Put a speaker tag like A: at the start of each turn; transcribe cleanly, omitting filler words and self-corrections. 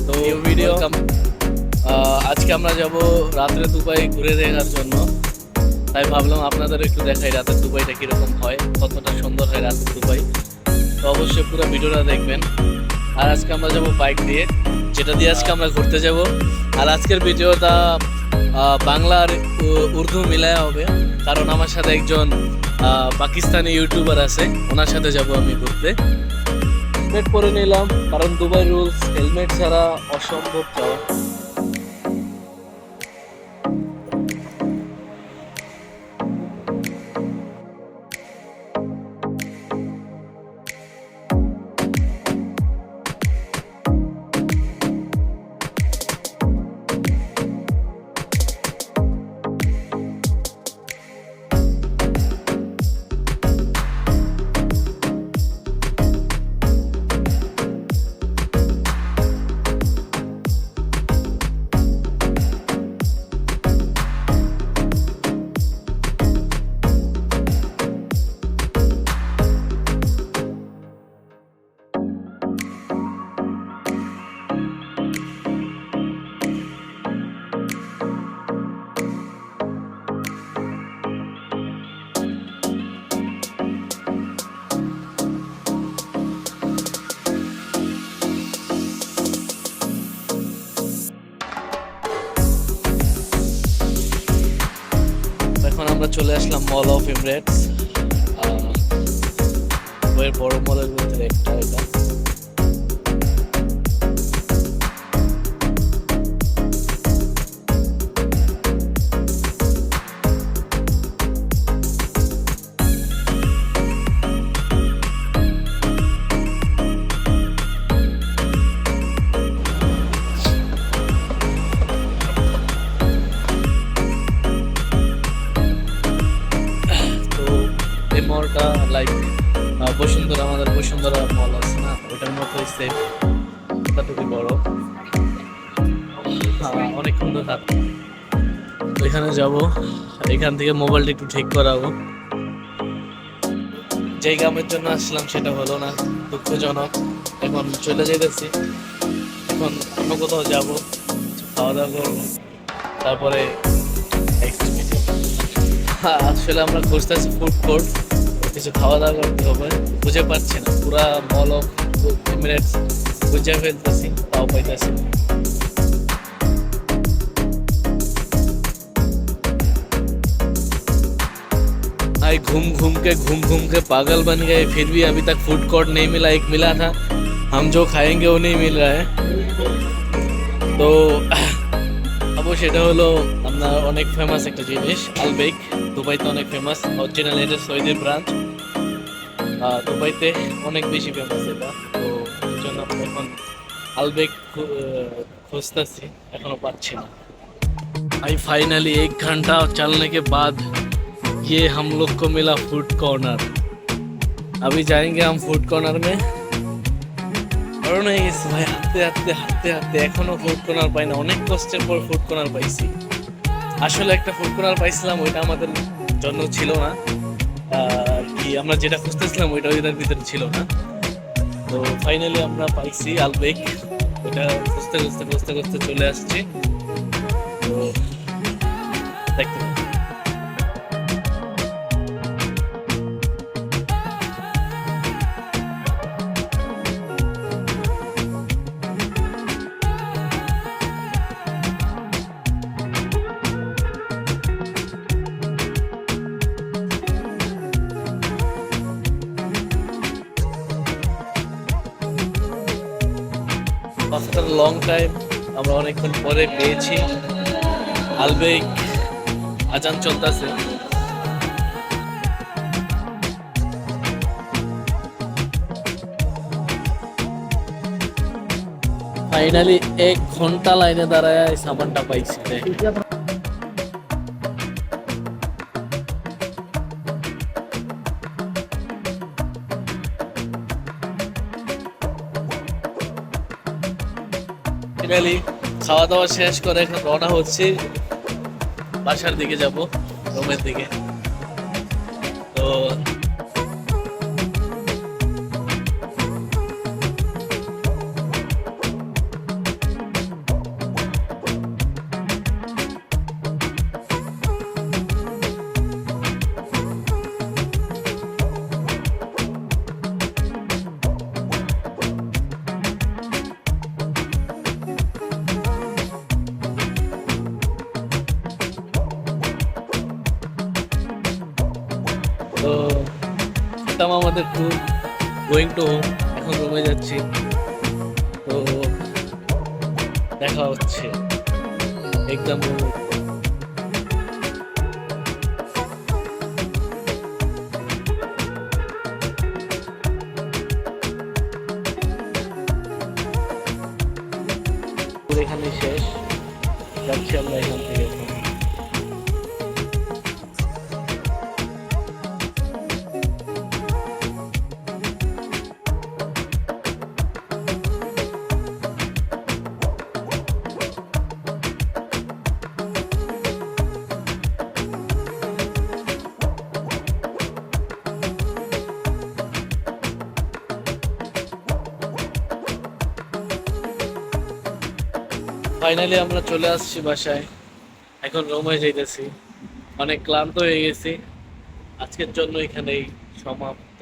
A: তো ভিডিও আজকে আমরা যাব রাত্রে দুবাই ঘুরে দেখার জন্য, তাই ভাবলাম আপনাদের একটু দেখাই রাতের দুবাইটা কীরকম হয়, কতটা সুন্দর হয় রাতের দুবাই। তো অবশ্যই পুরো ভিডিওটা দেখবেন। আর আজকে আমরা যাব বাইক দিয়ে, যেটা দিয়ে আজকে আমরা ঘুরতে যাব। আর আজকের ভিডিওটা বাংলা আর উর্দু মিলায়া হবে, কারণ আমার সাথে একজন পাকিস্তানি ইউটিউবার আছে, ওনার সাথে যাব আমি ঘুরতে। হেলমেট পরে নিলাম, কারণ দুবাই রুলস হেলমেট ছাড়া অসম্ভব যাওয়া। এখন আমরা চলে আসলাম মল অফ এমিরেটস, বড় মলের মধ্যে একটা এটা। মলটা লাইক বসুন্ধরা, আমাদের বসুন্ধরা মল আছে না, ওটার মতোই সেম, ওটাটুকু বড়, অনেক সুন্দর হাত। এখানে যাব, এখান থেকে মোবাইলটা একটু ঠিক করাবো। যেই কামের জন্য আসলাম সেটা হলো না, দুঃখজনক। এখন চলে যেতেছি, এখন অন্য কোথাও যাবো, খাওয়া দাওয়া করবো, তারপরে আসলে আমরা খুঁজতেছি ফুড কোর্ট, কিছু খাওয়া দাওয়া করতে হবে, বুঝে পারছি না, পুরা মল অফ এমিরেটস বুঝে ফেলতেছি, তাও পাইতেছি। आई घूम घूम के पागल बन गए, फिर भी अभी तक फूड कोर्ट नहीं मिला। एक मिला था, हम जो खाएंगे वो नहीं मिल रहा है। तो अब সেটা হলো আপনার অনেক ফেমাস একটা জিনিস আলবেক, দুবাইতে অনেক ফেমাস, অরিজিনাল এটা সৌদি ব্রাঞ্চ, দুবাইতে অনেক বেশি ফেমাস এটা। তো এই জন্য আমরা এখন আলবেক খুঁজতেছি, এখনো পাচ্ছি না। भाई फाइनली 1 घंटा चलने के बाद ये हम लोग को मिला फूड कॉर्नर। अभी जाएंगे हम फूड कॉर्नर में। और नहीं भाई, হাঁটতে এখনো ফুড কর্নার পাই না, অনেক কষ্টের পর ফুড কর্নার পাইছি। আসলে একটা ফুড কর্নার পাইছিলাম, ওইটা আমাদের জন্য ছিল না, কি আমরা যেটা খুঁজতেছিলাম ওইটা ওইটার ভিতরে ছিল না। তো ফাইনালি আমরা পাইছি আলবেক, ওটা খুঁজতে চলে আসছি। তো দেখতে আফটার লং টাইম আমরা অনেকক্ষণ পরে পেয়েছি আলবেক। আজান চলতেছে, ফাইনালি 1 ঘন্টা লাইনে দাঁড়ায় সামানটা পাইছি। ফাইনালি খাওয়া দাওয়া শেষ করে এখন রওনা হচ্ছে, বাসার দিকে যাব, রুমের দিকে। তো খতম আমাদের ট্যুর, গোয়িং টু হোম। এখন রুমে যাচ্ছি। তো দেখা হচ্ছে একদম রুমে। এখানে শেষ, যাচ্ছি আমরা এখান থেকে এখন। ফাইনালি আমরা চলে আসছি বাসায়, এখন রুমে যাইতেছি। অনেক ক্লান্ত হয়ে গেছি, আজকের জন্য এখানেই সমাপ্ত।